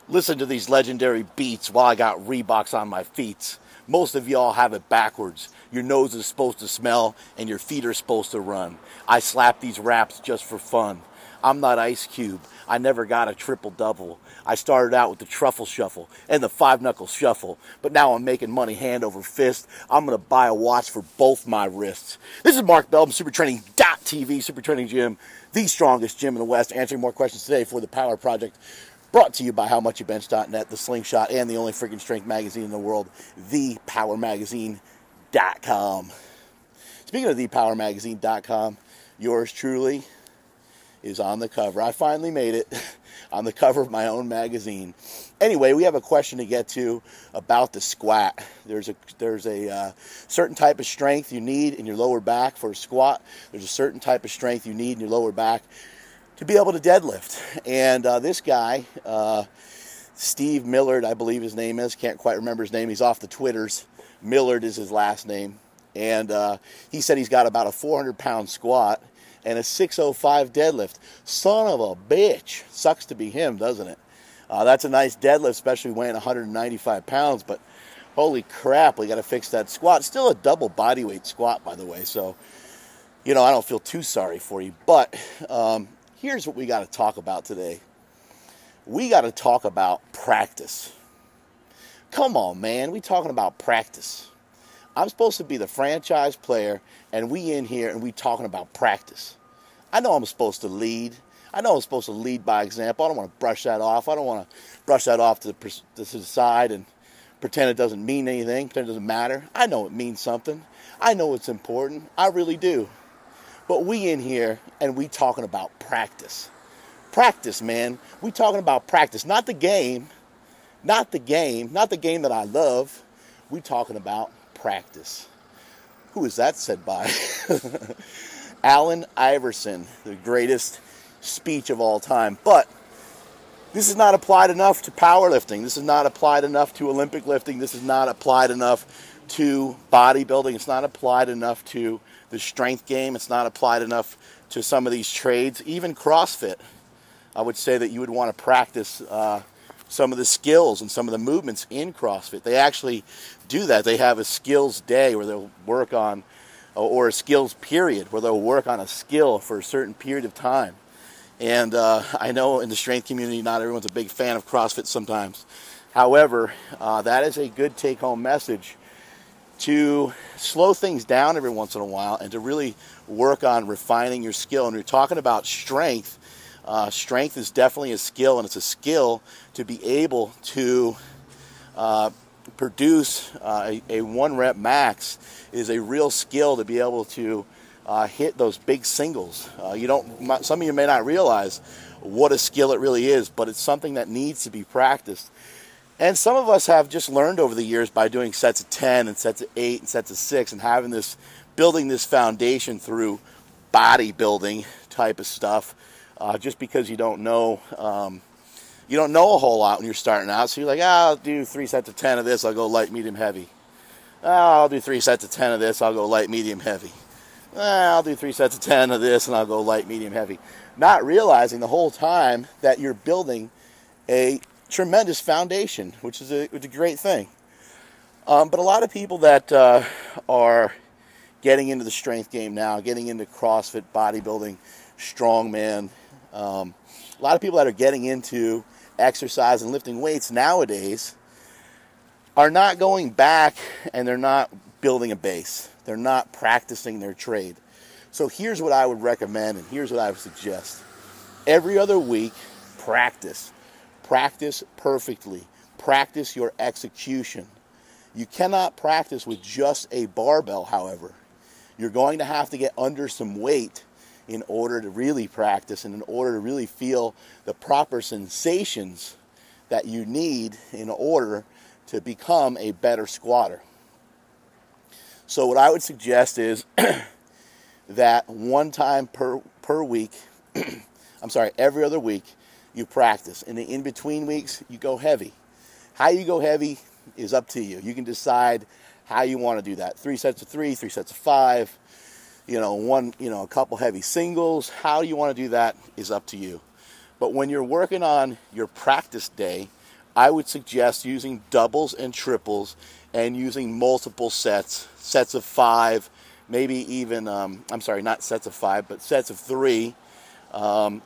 Listen to these legendary beats while I got Reeboks on my feet. Most of y'all have it backwards. Your nose is supposed to smell and your feet are supposed to run. I slap these raps just for fun. I'm not Ice Cube. I never got a triple-double. I started out with the truffle shuffle and the five-knuckle shuffle, but now I'm making money hand over fist. I'm going to buy a watch for both my wrists. This is Mark Bell from SuperTraining.tv, Super Training Gym, the strongest gym in the West, answering more questions today for the Power Project. Brought to you by HowMuchYouBench.net, The Slingshot, and the only freaking strength magazine in the world, ThePowerMagazine.com. Speaking of ThePowerMagazine.com, yours truly is on the cover. I finally made it on the cover of my own magazine. Anyway, we have a question to get to about the squat. There's a certain type of strength you need in your lower back for a squat. There's a certain type of strength you need in your lower back to be able to deadlift. And this guy, Steve Millard, I believe his name is. Can't quite remember his name. He's off the Twitters. Millard is his last name. And he said he's got about a 400-pound squat and a 605 deadlift. Son of a bitch. Sucks to be him, doesn't it? That's a nice deadlift, especially weighing 195 pounds. But holy crap, we got to fix that squat. Still a double bodyweight squat, by the way. So, I don't feel too sorry for you. But here's what we got to talk about today. We got to talk about practice. Come on, man. We talking about practice. I'm supposed to be the franchise player, and we in here, and we talking about practice. I know I'm supposed to lead. I know I'm supposed to lead by example. I don't want to brush that off. I don't want to brush that off to the side and pretend it doesn't mean anything, pretend it doesn't matter. I know it means something. I know it's important. I really do. But we in here, and we talking about practice. Practice, man. We talking about practice. Not the game. Not the game that I love. We talking about practice. Who is that said by? Allen Iverson, the greatest speech of all time. But this is not applied enough to powerlifting. This is not applied enough to Olympic lifting. This is not applied enough to bodybuilding. It's not applied enough to the strength game. It's not applied enough to some of these trades. Even CrossFit, I would say that you would want to practice some of the skills and some of the movements in CrossFit. They actually do that. They have a skills day where they'll work on, or a skills period, where they'll work on a skill for a certain period of time. And I know in the strength community, not everyone's a big fan of CrossFit sometimes. However, that is a good take-home message to slow things down every once in a while and to really work on refining your skill. And you're talking about strength. Strength is definitely a skill, and it's a skill to be able to produce a one rep max. Is a real skill to be able to hit those big singles. Some of you may not realize what a skill it really is, but it's something that needs to be practiced. And some of us have just learned over the years by doing sets of 10 and sets of 8 and sets of 6 and building this foundation through bodybuilding type of stuff. Just because you don't know a whole lot when you're starting out. So you're like, I'll do 3 sets of 10 of this, I'll go light, medium, heavy. I'll do 3 sets of 10 of this, I'll go light, medium, heavy. I'll do 3 sets of 10 of this, and I'll go light, medium, heavy. Not realizing the whole time that you're building a tremendous foundation, which is a great thing. But a lot of people that are getting into the strength game now, getting into CrossFit, bodybuilding, strongman, a lot of people that are getting into exercise and lifting weights nowadays are not going back, and they're not building a base. They're not practicing their trade. So here's what I would recommend, and here's what I would suggest. Every other week, practice. Practice perfectly. Practice your execution. You cannot practice with just a barbell, however. You're going to have to get under some weight in order to really practice and in order to really feel the proper sensations that you need in order to become a better squatter. So what I would suggest is that one time per week, every other week, you practice. In the in-between weeks, you go heavy. How you go heavy is up to you. You can decide how you want to do that. 3 sets of 3, 3 sets of 5, a couple heavy singles. How you want to do that is up to you. But when you're working on your practice day, I would suggest using doubles and triples and using multiple sets of 5, maybe even, I'm sorry, not sets of 5, but sets of 3,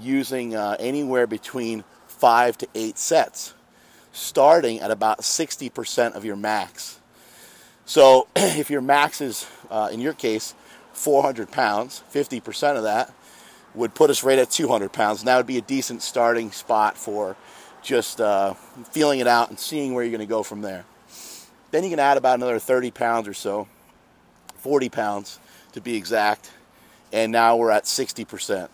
using anywhere between 5 to 8 sets, starting at about 60% of your max. So if your max is, in your case, 400 pounds, 50% of that would put us right at 200 pounds. And that would be a decent starting spot for just feeling it out and seeing where you're going to go from there. Then you can add about another 30 pounds or so, 40 pounds to be exact, and now we're at 60%.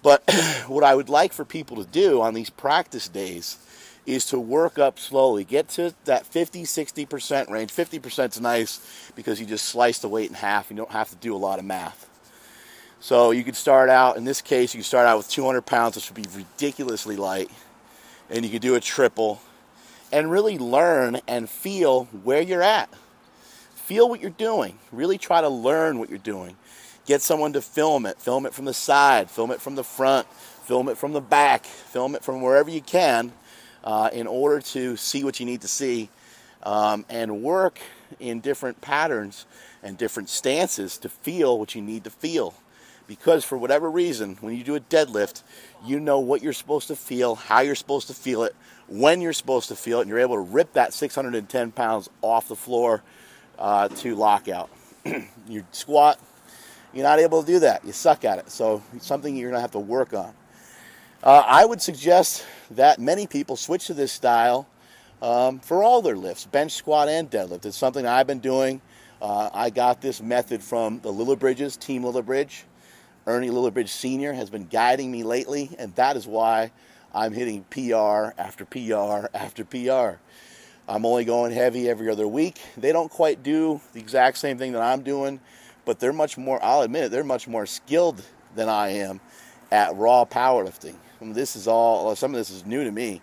But what I would like for people to do on these practice days is to work up slowly. Get to that 50, 60% range. 50% is nice because you just slice the weight in half. You don't have to do a lot of math. So you could start out, in this case, you could start out with 200 pounds, which would be ridiculously light. And you could do a triple and really learn and feel where you're at. Feel what you're doing. Really try to learn what you're doing. Get someone to film it. Film it from the side. Film it from the front. Film it from the back. Film it from wherever you can in order to see what you need to see and work in different patterns and different stances to feel what you need to feel. Because for whatever reason, when you do a deadlift, you know what you're supposed to feel, how you're supposed to feel it, when you're supposed to feel it, and you're able to rip that 610 pounds off the floor to lockout. You squat, you're not able to do that. You suck at it. So it's something you're going to have to work on. I would suggest that many people switch to this style for all their lifts, bench, squat, and deadlift. It's something I've been doing. I got this method from the Lillibridges, Team Lillibridge. Ernie Lillibridge Sr. has been guiding me lately, and that is why I'm hitting PR after PR after PR. I'm only going heavy every other week. They don't quite do the exact same thing that I'm doing, but they're much more, I'll admit it, they're much more skilled than I am at raw powerlifting. And this is all, some of this is new to me,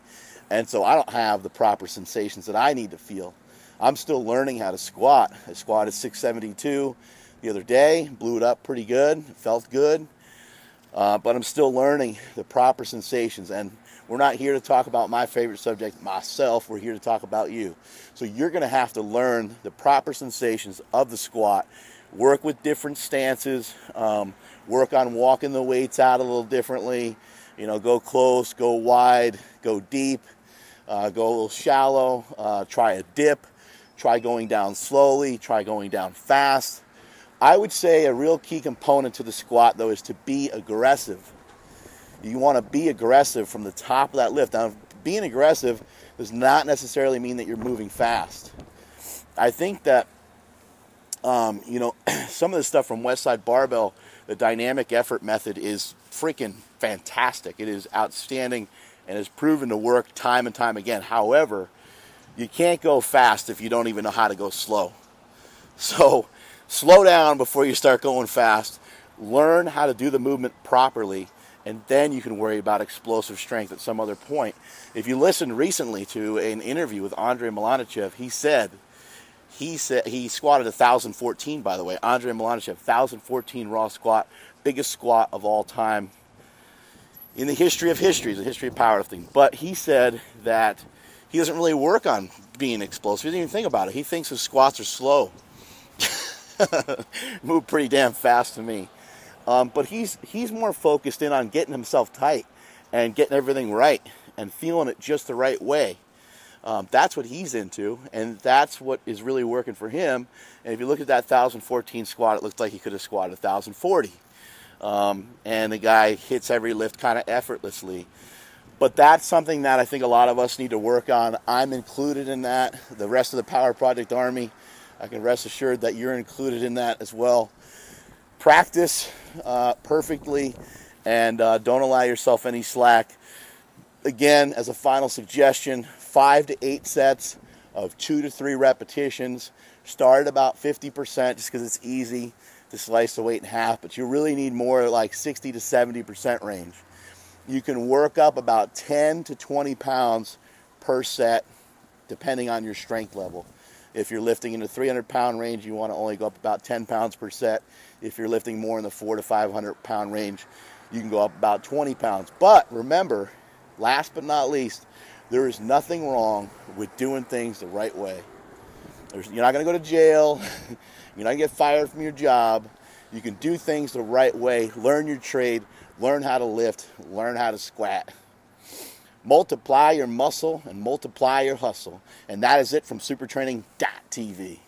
and so I don't have the proper sensations that I need to feel. I'm still learning how to squat. I squatted 672 the other day, blew it up pretty good, felt good, but I'm still learning the proper sensations. And we're not here to talk about my favorite subject, myself. We're here to talk about you. So you're going to have to learn the proper sensations of the squat, work with different stances, work on walking the weights out a little differently, you know, go close, go wide, go deep, go a little shallow, try a dip, try going down slowly, try going down fast. I would say a real key component to the squat, though, is to be aggressive. You want to be aggressive from the top of that lift. Now, being aggressive does not necessarily mean that you're moving fast. I think that, you know, some of the stuff from Westside Barbell, the dynamic effort method, is freaking fantastic. It is outstanding and has proven to work time and time again. However, you can't go fast if you don't even know how to go slow. So slow down before you start going fast. Learn how to do the movement properly, and then you can worry about explosive strength at some other point. If you listened recently to an interview with Andrei Milanichev, he said he squatted 1,014, by the way. Andrei Milanichev, 1,014 raw squat, biggest squat of all time in the history of histories, the history of powerlifting. But he said that he doesn't really work on being explosive. He doesn't even think about it. He thinks his squats are slow. Move pretty damn fast to me. But he's more focused in on getting himself tight and getting everything right and feeling it just the right way. That's what he's into, and that's what is really working for him. And if you look at that 1,014 squat, it looks like he could have squatted 1,040. And the guy hits every lift kind of effortlessly. But that's something that I think a lot of us need to work on. I'm included in that. The rest of the Power Project Army, I can rest assured that you're included in that as well. Practice perfectly, and don't allow yourself any slack. Again, as a final suggestion, 5 to 8 sets of 2 to 3 repetitions. Start at about 50% just because it's easy to slice the weight in half, but you really need more like 60 to 70% range. You can work up about 10 to 20 pounds per set depending on your strength level. If you're lifting in the 300-pound range, you want to only go up about 10 pounds per set. If you're lifting more in the 400 to 500-pound range, you can go up about 20 pounds. But remember, last but not least, There is nothing wrong with doing things the right way. You're not going to go to jail. You're not going to get fired from your job. You can do things the right way. Learn your trade. Learn how to lift. Learn how to squat. Multiply your muscle and multiply your hustle. And that is it from supertraining.tv.